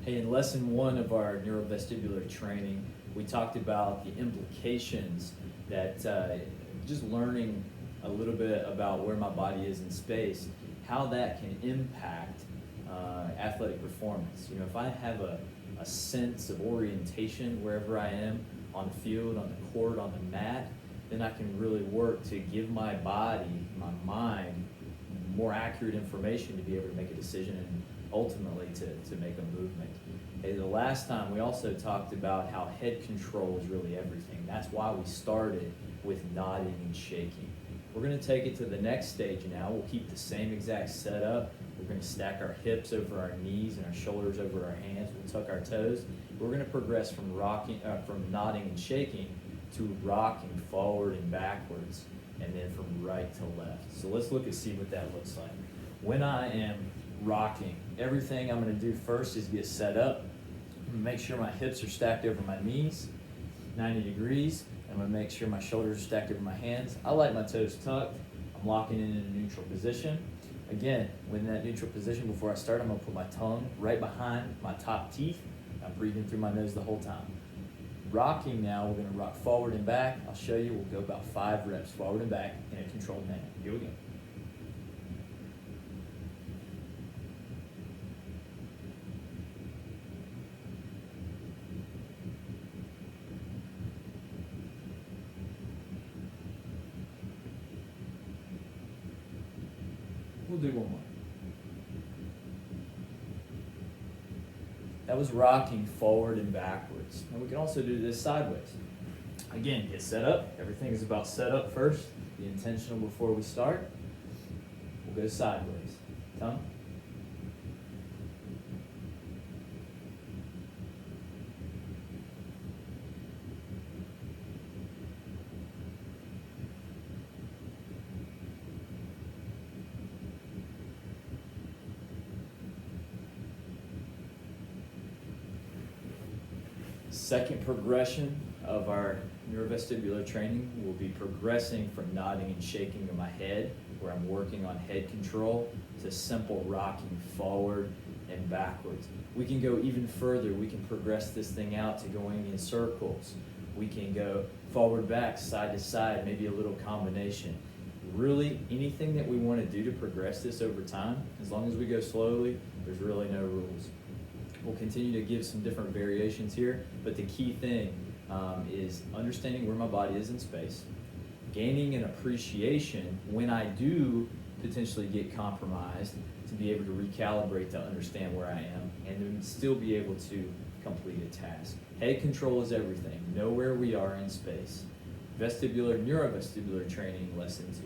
Hey, in lesson one of our neurovestibular training, we talked about the implications that just learning a little bit about where my body is in space, how that can impact athletic performance. You know, if I have a sense of orientation wherever I am on the field, on the court, on the mat, then I can really work to give my body, my mind, more accurate information to be able to make a decision and ultimately to make a movement. And the last time we also talked about how head control is really everything. That's why we started with nodding and shaking. We're going to take it to the next stage now. We'll keep the same exact setup. We're going to stack our hips over our knees and our shoulders over our hands. We'll tuck our toes. We're going to progress from from nodding and shaking to rocking forward and backwards, and then from right to left. So let's look and see what that looks like. When I am rocking, everything I'm going to do first is get set up. I'm going to make sure my hips are stacked over my knees, 90 degrees. I'm going to make sure my shoulders are stacked over my hands. I like my toes tucked. I'm locking in a neutral position. Again, when in that neutral position, before I start, I'm going to put my tongue right behind my top teeth. I'm breathing through my nose the whole time. Rocking now, we're going to rock forward and back. I'll show you. We'll go about 5 reps forward and back in a controlled manner. Here we go. We'll do one more. That was rocking forward and backwards. And we can also do this sideways. Again, get set up. Everything is about set up first. Be intentional before we start. We'll go sideways. Tongue. Second progression of our neurovestibular training will be progressing from nodding and shaking of my head, where I'm working on head control, to simple rocking forward and backwards. We can go even further. We can progress this thing out to going in circles. We can go forward, back, side to side, maybe a little combination. Really, anything that we want to do to progress this over time, as long as we go slowly, there's really no rules. We'll continue to give some different variations here, but the key thing is understanding where my body is in space, gaining an appreciation when I do potentially get compromised, to be able to recalibrate to understand where I am, and then still be able to complete a task. Head control is everything. Know where we are in space. Neurovestibular training, lesson 2.